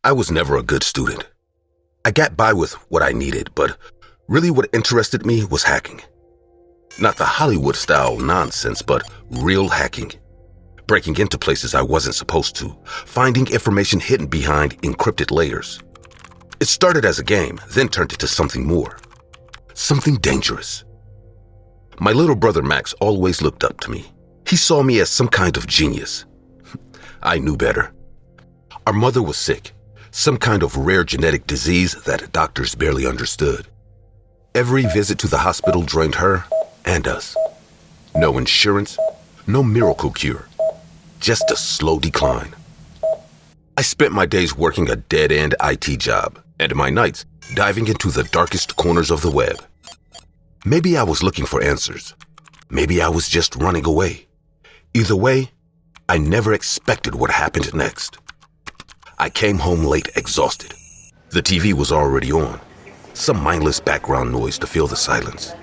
I was never a good student. I got by with what I needed, but really what interested me was hacking. Not the Hollywood-style nonsense, but real hacking. Breaking into places I wasn't supposed to, finding information hidden behind encrypted layers. It started as a game, then turned into something more. Something dangerous. My little brother Max always looked up to me. He saw me as some kind of genius. I knew better. Our mother was sick, some kind of rare genetic disease that doctors barely understood. Every visit to the hospital drained her and us. No insurance, no miracle cure, just a slow decline. I spent my days working a dead-end IT job and my nights diving into the darkest corners of the web. Maybe I was looking for answers. Maybe I was just running away. Either way, I never expected what happened next. I came home late, exhausted. The TV was already on, some mindless background noise to fill the silence.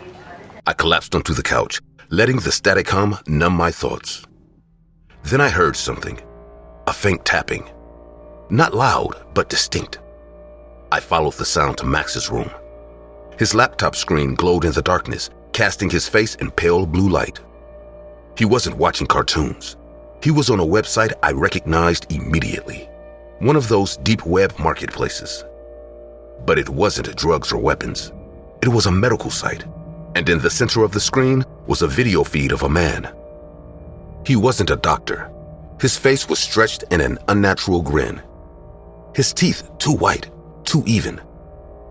I collapsed onto the couch, letting the static hum numb my thoughts. Then I heard something, a faint tapping. Not loud, but distinct. I followed the sound to Max's room. His laptop screen glowed in the darkness, casting his face in pale blue light. He wasn't watching cartoons. He was on a website I recognized immediately. One of those deep web marketplaces. But it wasn't drugs or weapons. It was a medical site, and in the center of the screen was a video feed of a man. He wasn't a doctor. His face was stretched in an unnatural grin. His teeth too white, too even.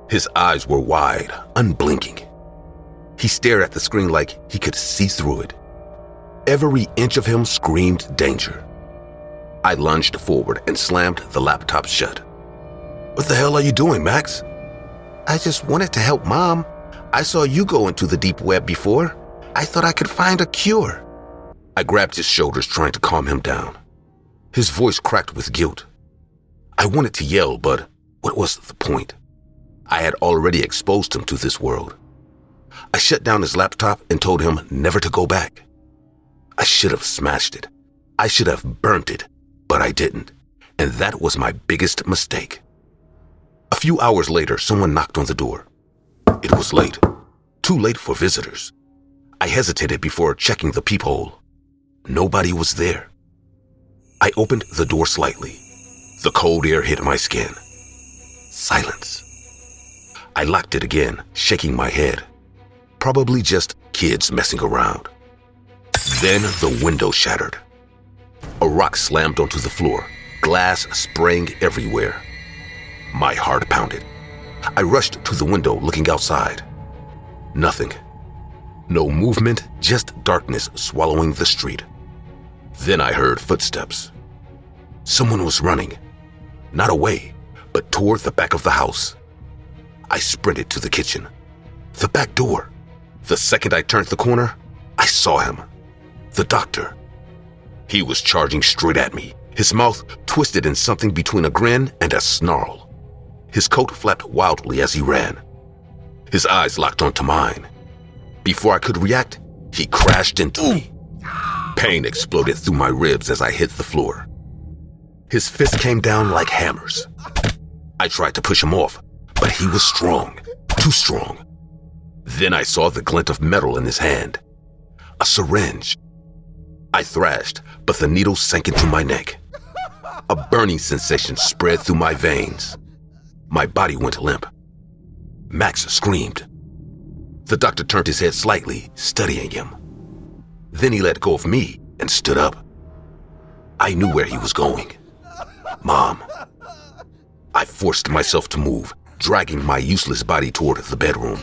His eyes were wide, unblinking. He stared at the screen like he could see through it. Every inch of him screamed danger. I lunged forward and slammed the laptop shut. "What the hell are you doing, Max?" "I just wanted to help Mom. I saw you go into the deep web before. I thought I could find a cure." I grabbed his shoulders, trying to calm him down. His voice cracked with guilt. I wanted to yell, but what was the point? I had already exposed him to this world. I shut down his laptop and told him never to go back. I should have smashed it. I should have burnt it, but I didn't, and that was my biggest mistake. A few hours later, someone knocked on the door. It was late, too late for visitors. I hesitated before checking the peephole. Nobody was there. I opened the door slightly. The cold air hit my skin. Silence. I locked it again, shaking my head. Probably just kids messing around. Then the window shattered. A rock slammed onto the floor, glass spraying everywhere. My heart pounded. I rushed to the window, looking outside. Nothing. No movement, just darkness swallowing the street. Then I heard footsteps. Someone was running. Not away, but toward the back of the house. I sprinted to the kitchen. The back door. The second I turned the corner, I saw him. The doctor. He was charging straight at me, his mouth twisted in something between a grin and a snarl. His coat flapped wildly as he ran. His eyes locked onto mine. Before I could react, he crashed into me. Pain exploded through my ribs as I hit the floor. His fist came down like hammers. I tried to push him off, but he was strong, too strong. Then I saw the glint of metal in his hand. A syringe. I thrashed, but the needle sank into my neck. A burning sensation spread through my veins. My body went limp. Max screamed. The doctor turned his head slightly, studying him. Then he let go of me and stood up. I knew where he was going. Mom. I forced myself to move, dragging my useless body toward the bedroom.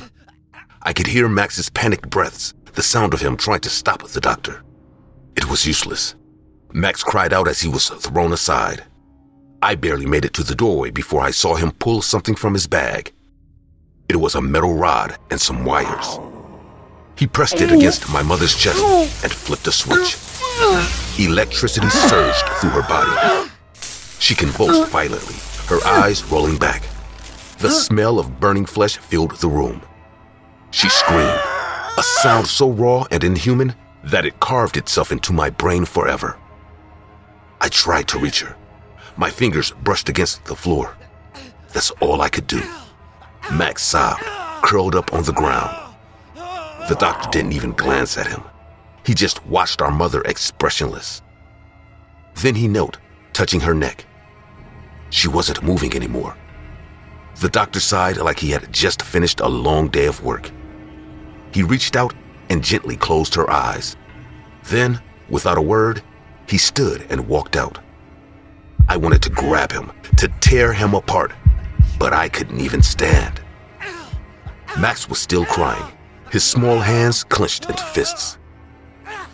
I could hear Max's panicked breaths, the sound of him trying to stop the doctor. It was useless. Max cried out as he was thrown aside. I barely made it to the doorway before I saw him pull something from his bag. It was a metal rod and some wires. He pressed it against my mother's chest and flipped a switch. Electricity surged through her body. She convulsed violently, her eyes rolling back. The smell of burning flesh filled the room. She screamed, a sound so raw and inhuman that it carved itself into my brain forever. I tried to reach her, My fingers brushed against the floor. That's all I could do. Max sobbed, curled up on the ground. The doctor didn't even glance at him. He just watched our mother expressionless. Then he knelt, touching her neck. She wasn't moving anymore. The doctor sighed like he had just finished a long day of work. He reached out and gently closed her eyes. Then, without a word, he stood and walked out. I wanted to grab him, to tear him apart, but I couldn't even stand. Max was still crying, his small hands clenched into fists.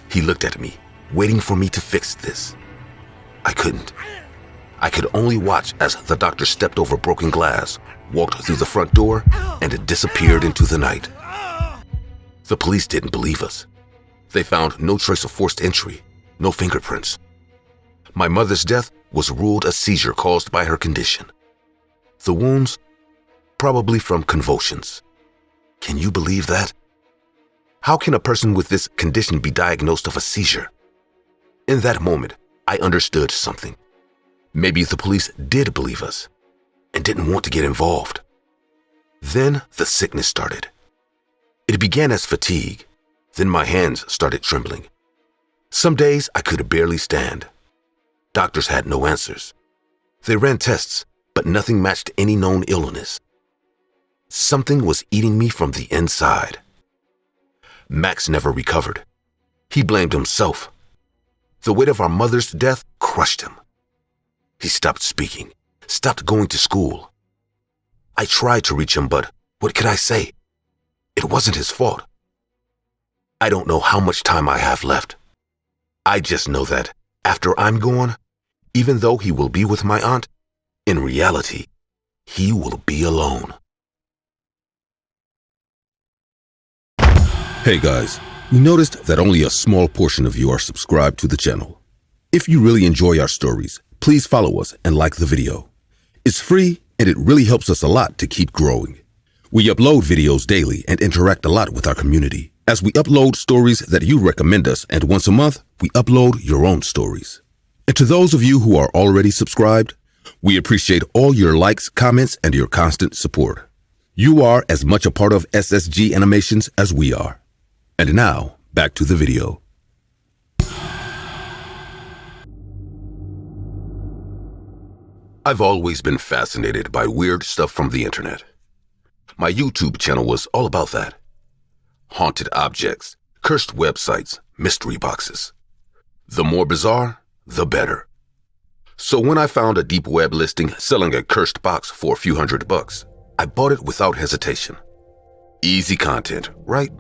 He looked at me, waiting for me to fix this. I couldn't. I could only watch as the doctor stepped over broken glass, walked through the front door, and disappeared into the night. The police didn't believe us. They found no trace of forced entry, no fingerprints. My mother's death was ruled a seizure caused by her condition. The wounds, probably from convulsions. Can you believe that? How can a person with this condition be diagnosed of a seizure? In that moment, I understood something. Maybe the police did believe us and didn't want to get involved. Then the sickness started. It began as fatigue. Then my hands started trembling. Some days I could barely stand. Doctors had no answers. They ran tests, but nothing matched any known illness. Something was eating me from the inside. Max never recovered. He blamed himself. The weight of our mother's death crushed him. He stopped speaking, stopped going to school. I tried to reach him, but what could I say? It wasn't his fault. I don't know how much time I have left. I just know that after I'm gone, even though he will be with my aunt, in reality, he will be alone. Hey guys, we noticed that only a small portion of you are subscribed to the channel. If you really enjoy our stories, please follow us and like the video. It's free and it really helps us a lot to keep growing. We upload videos daily and interact a lot with our community, as we upload stories that you recommend us, and once a month, we upload your own stories. And to those of you who are already subscribed, we appreciate all your likes, comments, and your constant support. You are as much a part of SSG Animations as we are. And now, back to the video. I've always been fascinated by weird stuff from the internet. My YouTube channel was all about that. Haunted objects, cursed websites, mystery boxes. The more bizarre, the better. So when I found a deep web listing selling a cursed box for a few $100, I bought it without hesitation. Easy content, right?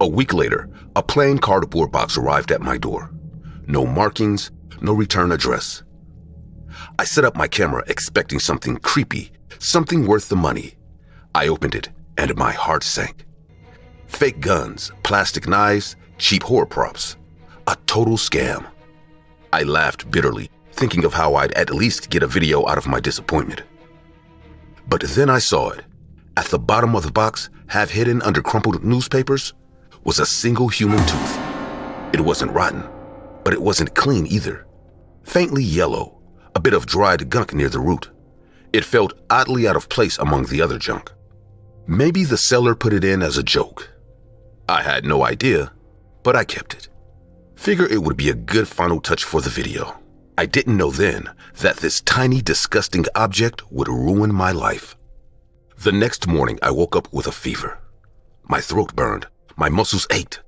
A week later, a plain cardboard box arrived at my door. No markings, no return address. I set up my camera expecting something creepy, something worth the money. I opened it, and my heart sank. Fake guns, plastic knives, cheap horror props. A total scam. I laughed bitterly, thinking of how I'd at least get a video out of my disappointment. But then I saw it. At the bottom of the box, half hidden under crumpled newspapers, was a single human tooth. It wasn't rotten, but it wasn't clean either. Faintly yellow, a bit of dried gunk near the root. It felt oddly out of place among the other junk. Maybe the seller put it in as a joke. I had no idea, but I kept it. Figure it would be a good final touch for the video. I didn't know then that this tiny, disgusting object would ruin my life. The next morning, I woke up with a fever. My throat burned, my muscles ached.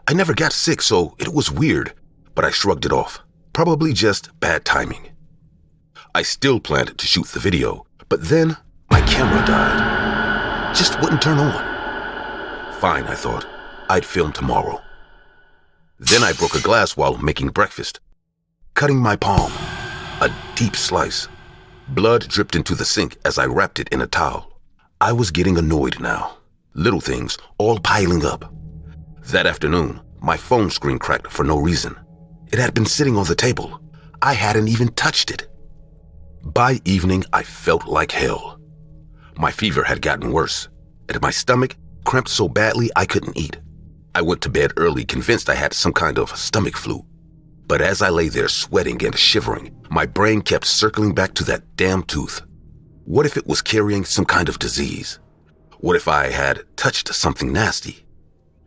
I never got sick, so it was weird, but I shrugged it off. Probably just bad timing. I still planned to shoot the video, but then my camera died. Just wouldn't turn on. Fine, I thought. I'd film tomorrow. Then I broke a glass while making breakfast, cutting my palm. A deep slice. Blood dripped into the sink as I wrapped it in a towel. I was getting annoyed now. Little things all piling up. That afternoon, my phone screen cracked for no reason. It had been sitting on the table. I hadn't even touched it. By evening, I felt like hell. My fever had gotten worse, and my stomach cramped so badly I couldn't eat. I went to bed early, convinced I had some kind of stomach flu. But as I lay there sweating and shivering, my brain kept circling back to that damn tooth. What if it was carrying some kind of disease? What if I had touched something nasty?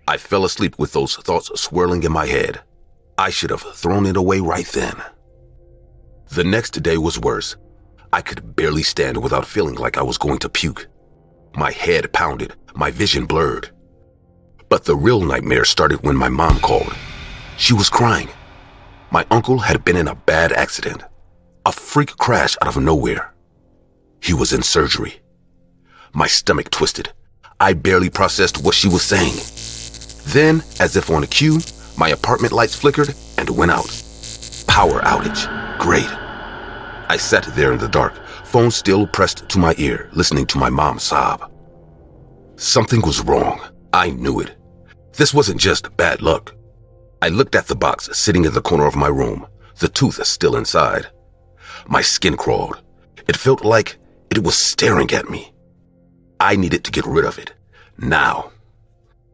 I fell asleep with those thoughts swirling in my head. I should have thrown it away right then. The next day was worse. I could barely stand without feeling like I was going to puke. My head pounded, my vision blurred. But the real nightmare started when my mom called. She was crying. My uncle had been in a bad accident, a freak crash out of nowhere. He was in surgery. My stomach twisted. I barely processed what she was saying. Then, as if on a cue, my apartment lights flickered and went out. Power outage. Great. I sat there in the dark, phone still pressed to my ear, listening to my mom sob. Something was wrong. I knew it. This wasn't just bad luck. I looked at the box sitting in the corner of my room, the tooth still inside. My skin crawled. It felt like it was staring at me. I needed to get rid of it. Now.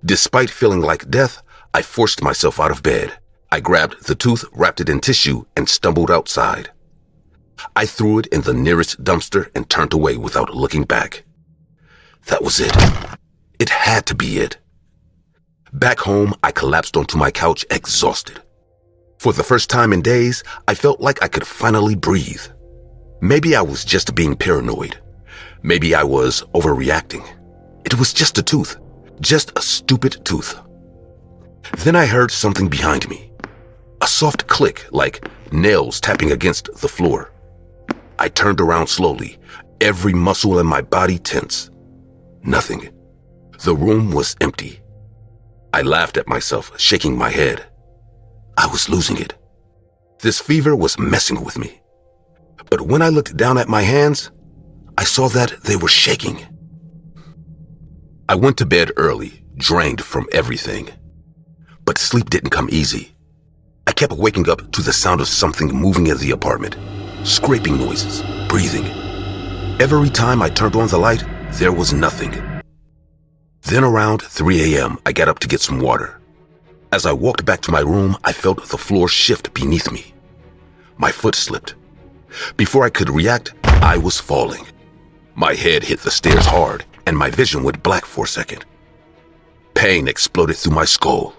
Despite feeling like death, I forced myself out of bed. I grabbed the tooth, wrapped it in tissue, and stumbled outside. I threw it in the nearest dumpster and turned away without looking back. That was it. It had to be it. Back home, I collapsed onto my couch, exhausted. For the first time in days, I felt like I could finally breathe. Maybe I was just being paranoid. Maybe I was overreacting. It was just a tooth. Just a stupid tooth. Then I heard something behind me. A soft click, like nails tapping against the floor. I turned around slowly, every muscle in my body tense. Nothing. The room was empty. I laughed at myself, shaking my head. I was losing it. This fever was messing with me. But when I looked down at my hands, I saw that they were shaking. I went to bed early, drained from everything. But sleep didn't come easy. I kept waking up to the sound of something moving in the apartment. Scraping noises, breathing. Every time I turned on the light, there was nothing. Then around 3 a.m., I got up to get some water. As I walked back to my room, I felt the floor shift beneath me. My foot slipped. Before I could react, I was falling. My head hit the stairs hard, and my vision went black for a second. Pain exploded through my skull.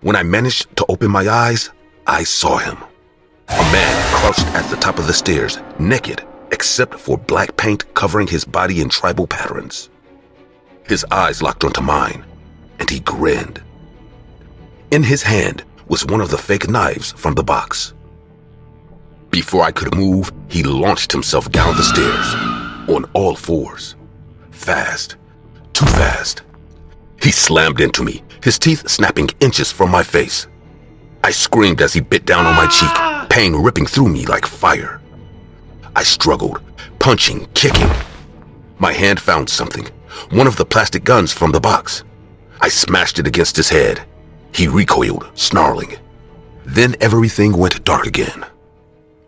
When I managed to open my eyes, I saw him. A man crouched at the top of the stairs, naked, except for black paint covering his body in tribal patterns. His eyes locked onto mine, and he grinned. In his hand was one of the fake knives from the box. Before I could move, he launched himself down the stairs, on all fours. Fast. Too fast. He slammed into me, his teeth snapping inches from my face. I screamed as he bit down on my cheek, pain ripping through me like fire. I struggled, punching, kicking. My hand found something, one of the plastic guns from the box. I smashed it against his head. He recoiled, snarling. Then everything went dark again.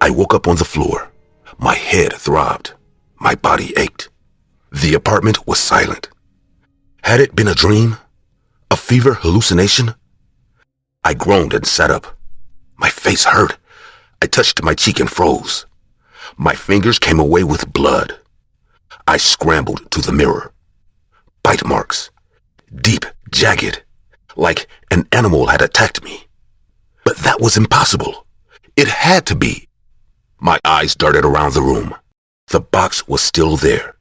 I woke up on the floor. My head throbbed. My body ached. The apartment was silent. Had it been a dream? A fever hallucination? I groaned and sat up. My face hurt. I touched my cheek and froze. My fingers came away with blood. I scrambled to the mirror. Bite marks. Deep, jagged. Like an animal had attacked me. But that was impossible. It had to be. My eyes darted around the room. The box was still there.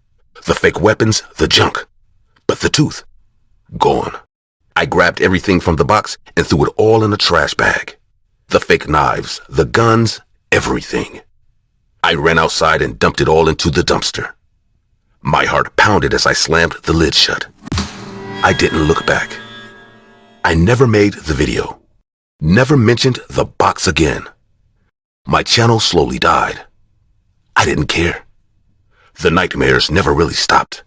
The fake weapons, the junk. But the tooth, gone. I grabbed everything from the box and threw it all in a trash bag. The fake knives, the guns, everything. I ran outside and dumped it all into the dumpster. My heart pounded as I slammed the lid shut. I didn't look back. I never made the video. Never mentioned the box again. My channel slowly died. I didn't care. The nightmares never really stopped.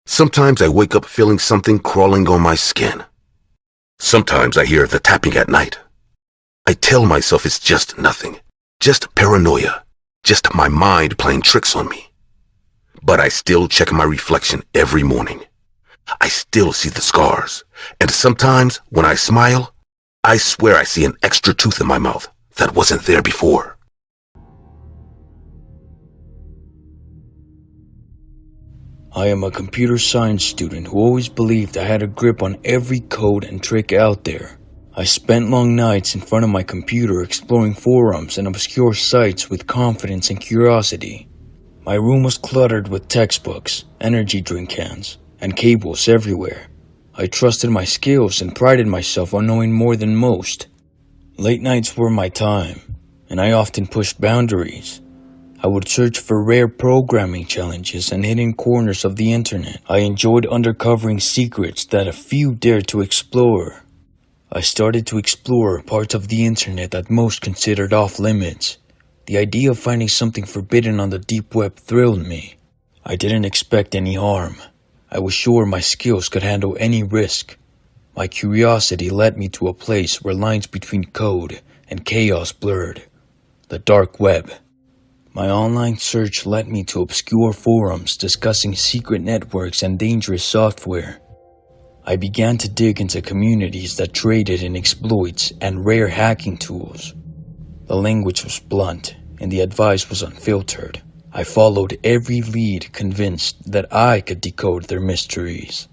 Sometimes I wake up feeling something crawling on my skin. Sometimes I hear the tapping at night. I tell myself it's just nothing, just paranoia, just my mind playing tricks on me. But I still check my reflection every morning. I still see the scars, and sometimes when I smile, I swear I see an extra tooth in my mouth, that wasn't there before. I am a computer science student who always believed I had a grip on every code and trick out there. I spent long nights in front of my computer exploring forums and obscure sites with confidence and curiosity. My room was cluttered with textbooks, energy drink cans, and cables everywhere. I trusted my skills and prided myself on knowing more than most. Late nights were my time, and I often pushed boundaries. I would search for rare programming challenges and hidden corners of the internet. I enjoyed uncovering secrets that a few dared to explore. I started to explore parts of the internet that most considered off limits. The idea of finding something forbidden on the deep web thrilled me. I didn't expect any harm. I was sure my skills could handle any risk. My curiosity led me to a place where lines between code and chaos blurred. The dark web. My online search led me to obscure forums discussing secret networks and dangerous software. I began to dig into communities that traded in exploits and rare hacking tools. The language was blunt, and the advice was unfiltered. I followed every lead, convinced that I could decode their mysteries.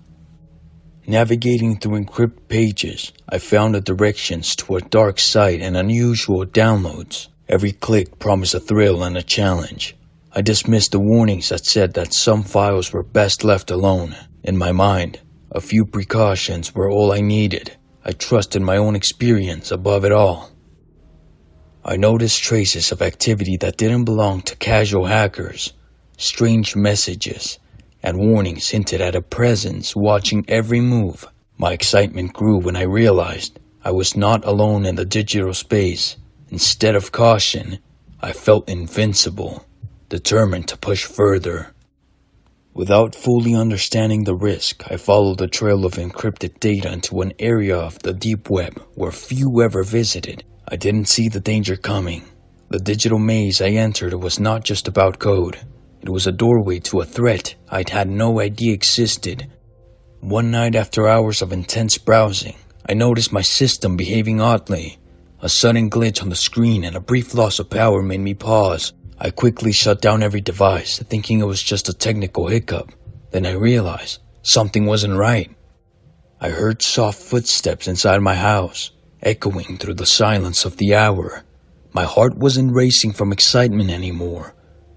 Navigating through encrypted pages, I found the directions to a dark site and unusual downloads. Every click promised a thrill and a challenge. I dismissed the warnings that said that some files were best left alone. In my mind, a few precautions were all I needed. I trusted my own experience above it all. I noticed traces of activity that didn't belong to casual hackers. Strange messages and warnings hinted at a presence watching every move. My excitement grew when I realized I was not alone in the digital space. Instead of caution, I felt invincible, determined to push further. Without fully understanding the risk, I followed a trail of encrypted data into an area of the deep web where few ever visited. I didn't see the danger coming. The digital maze I entered was not just about code. It was a doorway to a threat I'd had no idea existed. One night, after hours of intense browsing, I noticed my system behaving oddly. A sudden glitch on the screen and a brief loss of power made me pause. I quickly shut down every device, thinking it was just a technical hiccup. Then I realized something wasn't right. I heard soft footsteps inside my house, echoing through the silence of the hour. My heart wasn't racing from excitement anymore.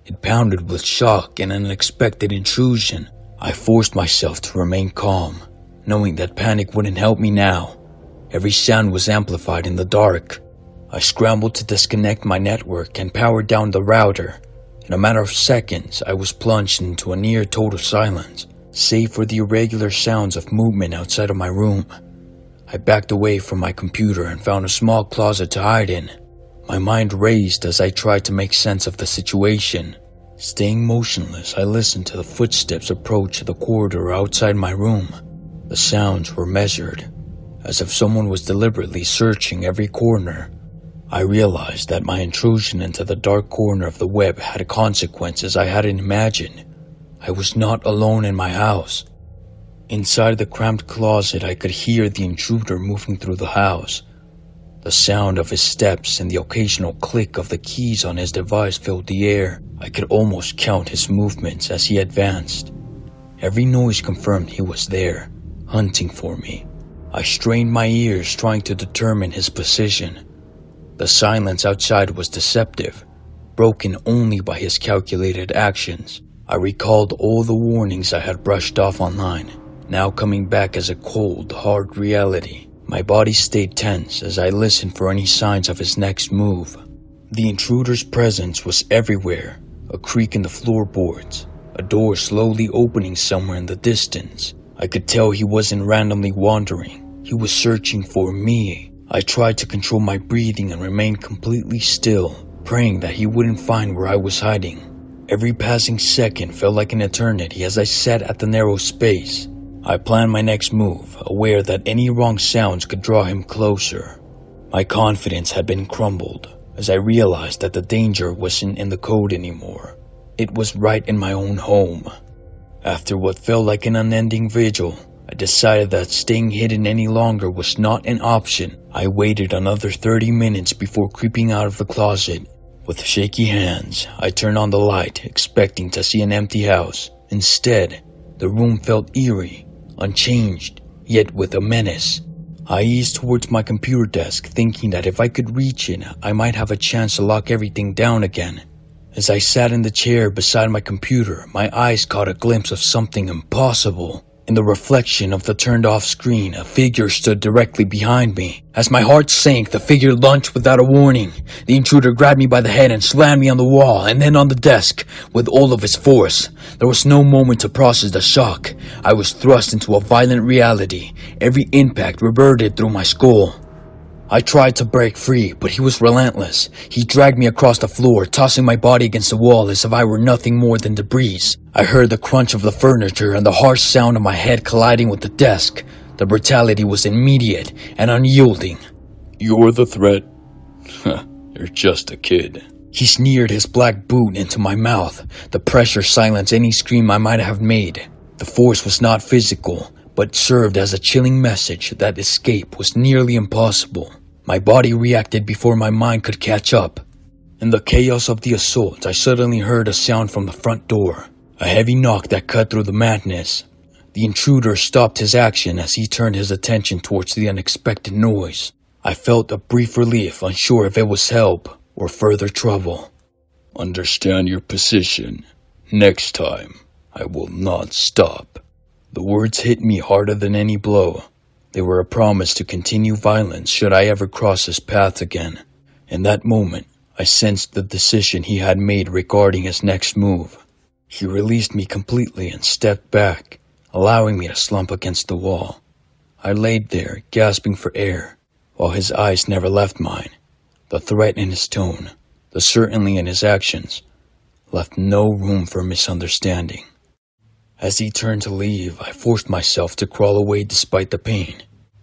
It pounded with shock and an unexpected intrusion. I forced myself to remain calm, knowing that panic wouldn't help me now. Every sound was amplified in the dark. I scrambled to disconnect my network and powered down the router. In a matter of seconds, I was plunged into a near total silence, save for the irregular sounds of movement outside of my room. I backed away from my computer and found a small closet to hide in. My mind raced as I tried to make sense of the situation. Staying motionless, I listened to the footsteps approach the corridor outside my room. The sounds were measured, as if someone was deliberately searching every corner. I realized that my intrusion into the dark corner of the web had consequences I hadn't imagined. I was not alone in my house. Inside the cramped closet, I could hear the intruder moving through the house. The sound of his steps and the occasional click of the keys on his device filled the air. I could almost count his movements as he advanced. Every noise confirmed he was there, hunting for me. I strained my ears, trying to determine his position. The silence outside was deceptive, broken only by his calculated actions. I recalled all the warnings I had brushed off online, now coming back as a cold, hard reality. My body stayed tense as I listened for any signs of his next move. The intruder's presence was everywhere, a creak in the floorboards, a door slowly opening somewhere in the distance. I could tell he wasn't randomly wandering. He was searching for me. I tried to control my breathing and remain completely still, praying that he wouldn't find where I was hiding. Every passing second felt like an eternity as I sat at the narrow space. I planned my next move, aware that any wrong sounds could draw him closer. My confidence had been crumbled as I realized that the danger wasn't in the code anymore. It was right in my own home. After what felt like an unending vigil, I decided that staying hidden any longer was not an option. I waited another 30 minutes before creeping out of the closet. With shaky hands, I turned on the light, expecting to see an empty house. Instead, the room felt eerie, unchanged, yet with a menace. I eased towards my computer desk, thinking that if I could reach it, I might have a chance to lock everything down again. As I sat in the chair beside my computer, my eyes caught a glimpse of something impossible. In the reflection of the turned-off screen, a figure stood directly behind me. As my heart sank, the figure lunged without a warning. The intruder grabbed me by the head and slammed me on the wall and then on the desk with all of his force. There was no moment to process the shock. I was thrust into a violent reality. Every impact reverberated through my skull. I tried to break free, but he was relentless. He dragged me across the floor, tossing my body against the wall as if I were nothing more than debris. I heard the crunch of the furniture and the harsh sound of my head colliding with the desk. The brutality was immediate and unyielding. "You're the threat? You're just a kid." He sneered his black boot into my mouth. The pressure silenced any scream I might have made. The force was not physical, but served as a chilling message that escape was nearly impossible. My body reacted before my mind could catch up. In the chaos of the assault, I suddenly heard a sound from the front door, a heavy knock that cut through the madness. The intruder stopped his action as he turned his attention towards the unexpected noise. I felt a brief relief, unsure if it was help or further trouble. "Understand your position. Next time, I will not stop." The words hit me harder than any blow. They were a promise to continue violence should I ever cross his path again. In that moment, I sensed the decision he had made regarding his next move. He released me completely and stepped back, allowing me to slump against the wall. I laid there, gasping for air, while his eyes never left mine. The threat in his tone, the certainty in his actions, left no room for misunderstanding. As he turned to leave, I forced myself to crawl away despite the pain.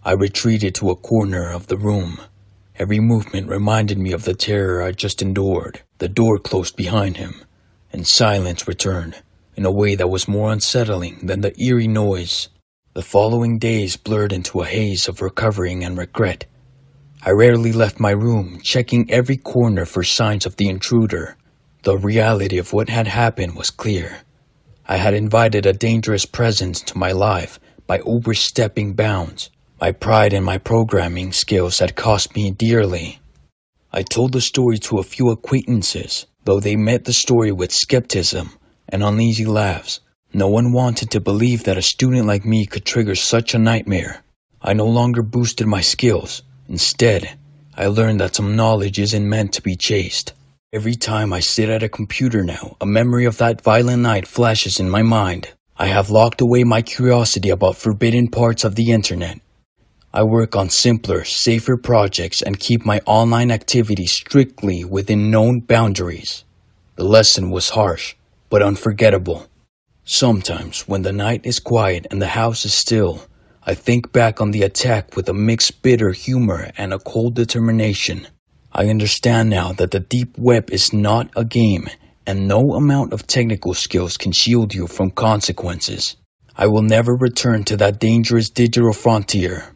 I retreated to a corner of the room. Every movement reminded me of the terror I just endured. The door closed behind him, and silence returned in a way that was more unsettling than the eerie noise. The following days blurred into a haze of recovering and regret. I rarely left my room, checking every corner for signs of the intruder. The reality of what had happened was clear. I had invited a dangerous presence to my life by overstepping bounds. My pride and my programming skills had cost me dearly. I told the story to a few acquaintances, though they met the story with skepticism and uneasy laughs. No one wanted to believe that a student like me could trigger such a nightmare. I no longer boosted my skills. Instead, I learned that some knowledge isn't meant to be chased. Every time I sit at a computer now, a memory of that violent night flashes in my mind. I have locked away my curiosity about forbidden parts of the internet. I work on simpler, safer projects and keep my online activities strictly within known boundaries. The lesson was harsh, but unforgettable. Sometimes, when the night is quiet and the house is still, I think back on the attack with a mixed bitter humor and a cold determination. I understand now that the deep web is not a game, and no amount of technical skills can shield you from consequences. I will never return to that dangerous digital frontier.